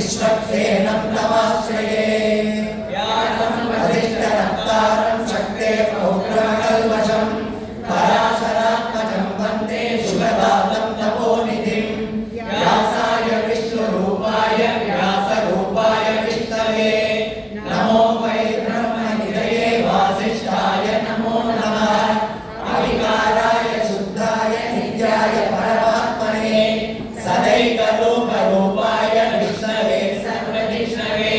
विश्वक्सेनं तमाश्रये व्यासं वसिष्ठनप्तारं शक्ते पौत्रमकल्मषं पराशरात्मजं वन्दे शुभदातं तपोनिधिं व्यासाय विष्णुरूपाय व्यासरूपाय विष्णवे नमो वै ब्रह्मनिधये वासिष्ठाय नमो नमः अविकाराय शुद्धाय नित्याय परमात्मने सदैकरूपरूपाय विष्णवे सर्वविष्णवे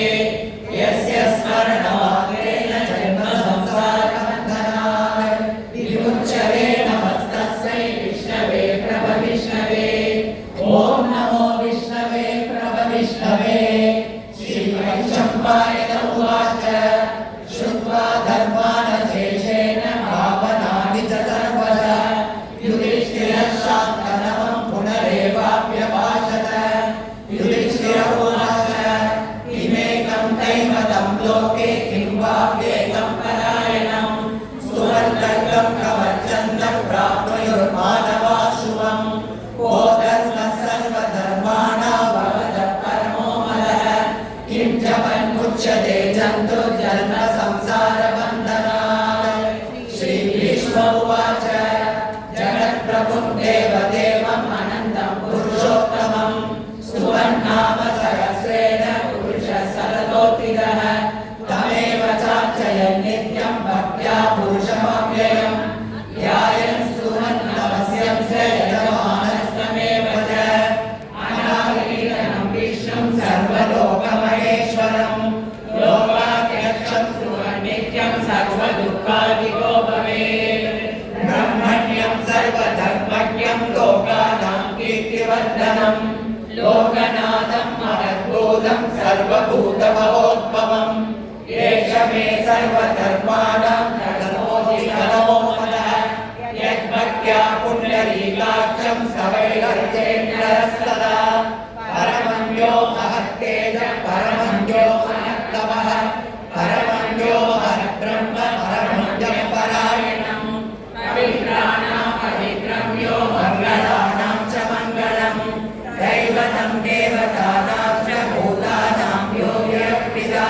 यस्य स्मरणमात्रेण जन्म संसारबन्धनात् विमुच्यते नमस्तस्यै विष्णवे प्रभविष्णवे ॐ नमो विष्णवे प्रभविष्णवे श्रीवैशम्पायन उवाच श्रुत्वा धर्मानशेषेण भावनानि च सर्वशः युधिष्ठिरः शान्तनवं पुनरेवाप्यभाषत युधिष्ठिर उवाच किमेकं दैवतं लोके किं वाप्येकं परायणं सुवर्तर्कं कवचन्तः प्राप्नुयुर्मानवा शुभं को धर्मः सर्वधर्माणां भवतः परमो मदः किं च वन्मुच्यते जन्तुर्जन्म संसारबन्धनात् श्रीविष्णु उवाच जगत्प्रभुं देवदेवम् अनन्तं पुरुषोत्तमं स्तुवन्नाम सहस्रेण पुरुषः सरतोत्थितः तमेव चार्चयन् नित्यं भक्त्या पुरुषमव्ययम् ध्यायन् स्तुवन् नमस्यं स यजमानस्तमेव च अनादिनं विष्णुं सर्वलोकमहेश्वरं लोकाध्यक्षं स्तुवन् नित्यं सर्वदुःखादिको भवेत् ब्रह्मण्यं सर्वधर्मज्ञं लोकानां कीर्तिवर्धनं लोकनाथं महद्भूतं सर्वभूतमहोद्भवम् एष मे सर्वधर्माणां नमो नमः यद्भक्त्या पुण्डरीकाक्षं सवैर्भजेन्द्रः सदा परमं यो महत्तेजः परमं यो महत्तमः परमं यो महद्ब्रह्म परमं जपरायणं पवित्राणां पवित्रं यो मङ्गलानां च मङ्गलं दैवतं देवतानां च भूतानां यो व्यक्तिदा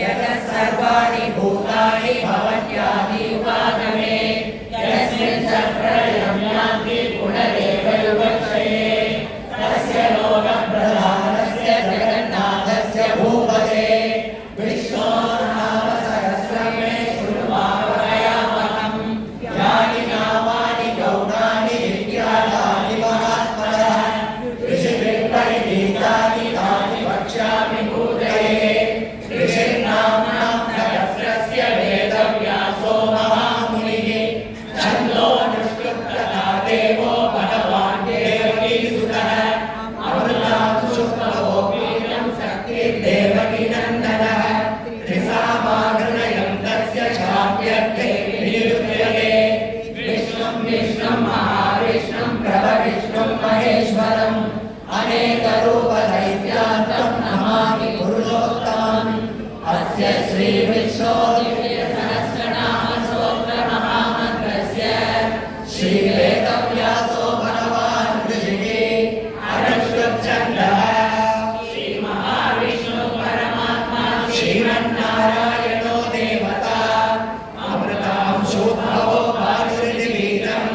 यतः सर्वाणि भूतानि भवत्यादि उपागमे यस्मिन् च प्रलयं यान्ति पुनरेवैवक्षये तस्य लोकप्रधानस्य जगन्नाथस्य भूपते विष्णोर्नाम सहस्रं मे शृणुमावयामहं यानि नामानि गौणानि विख्यातानि महात्मनः ऋषिभिः परिगीतानि तानि वक्ष्यामि भूतये ऋषिर्नाम्नां सहस्रस्य वेदव्यासो महामुनिः छन्दोऽनुष्टुप्तथा देवो भगवान् देवकीसुतः अमृतांशुप्रभोपीनं शक्तिर्देवकीनन्दनः त्रिसामाहृदयं तस्य शान्त्यर्थे विनिरुध्यते विष्णुं विष्णुं महाविष्णुं प्रभविष्णुं महेश्वरम् अनेकरूपदैत्यान्तं नमामि पुरुषोत्तमम् अस्य श्रीविष्णोर्विष्णुसहस्रनामस्तोत्रमहामन्त्रस्य श्रीवेदव्यासो भगवान् ऋषिः अनुष्टुप्छन्दः श्रीमहाविष्णु परमात्मा श्रीमन्नारायणो देवता अमृतांशोद्भवो भानुरितिवीरं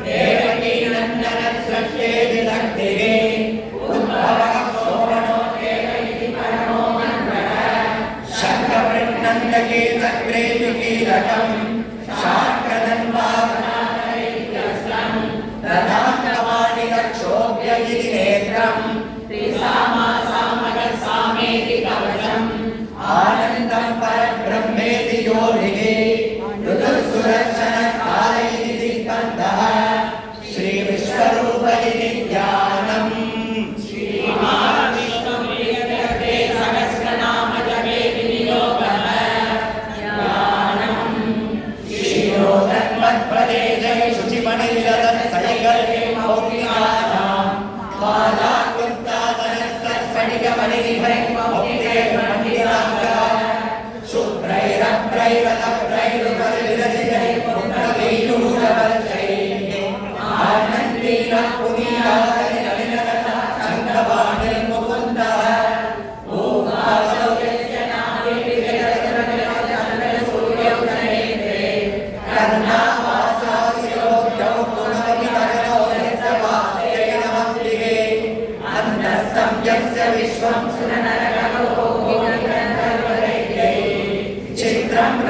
देवकीनन्दनः सृष्टेति शक्तिः उद्भवः शोभनो देव इति परमो मन्त्रः शङ्खवृन्नन्दके चक्रेति कीलकं शार्ङ्गधन्वावनादयैत्यस्त्रं दधान्तमानिरक्षोभ्य इति नेत्रं त्रिसामासामगसामेति कवचम् आनन्दं परब्रह्मेति योनिः ऋतुसुरक्षणकाल इति दिग्बन्धः श्रीविश्वरूप इति ज्ञानम् श्रीमहाविष्णुं प्रियते सहस्रनाम जपे विनियोगः ज्ञानम् श्रीरोदन्मत्प्रदेशे शुचिमणिविरदत्सैकल्ये मौक्तिकानां बालाकुन्तासनस्सस्फटिकमणिनिभैः मौक्ते मण्डिताङ्गः शुभ्रैरभ्रैरतभ्रैरुपरिविरचितैः पुण्डरीयूरवर्षैः आनन्दीनः पुनीराः तत्सं यस्य विश्वं सुरनर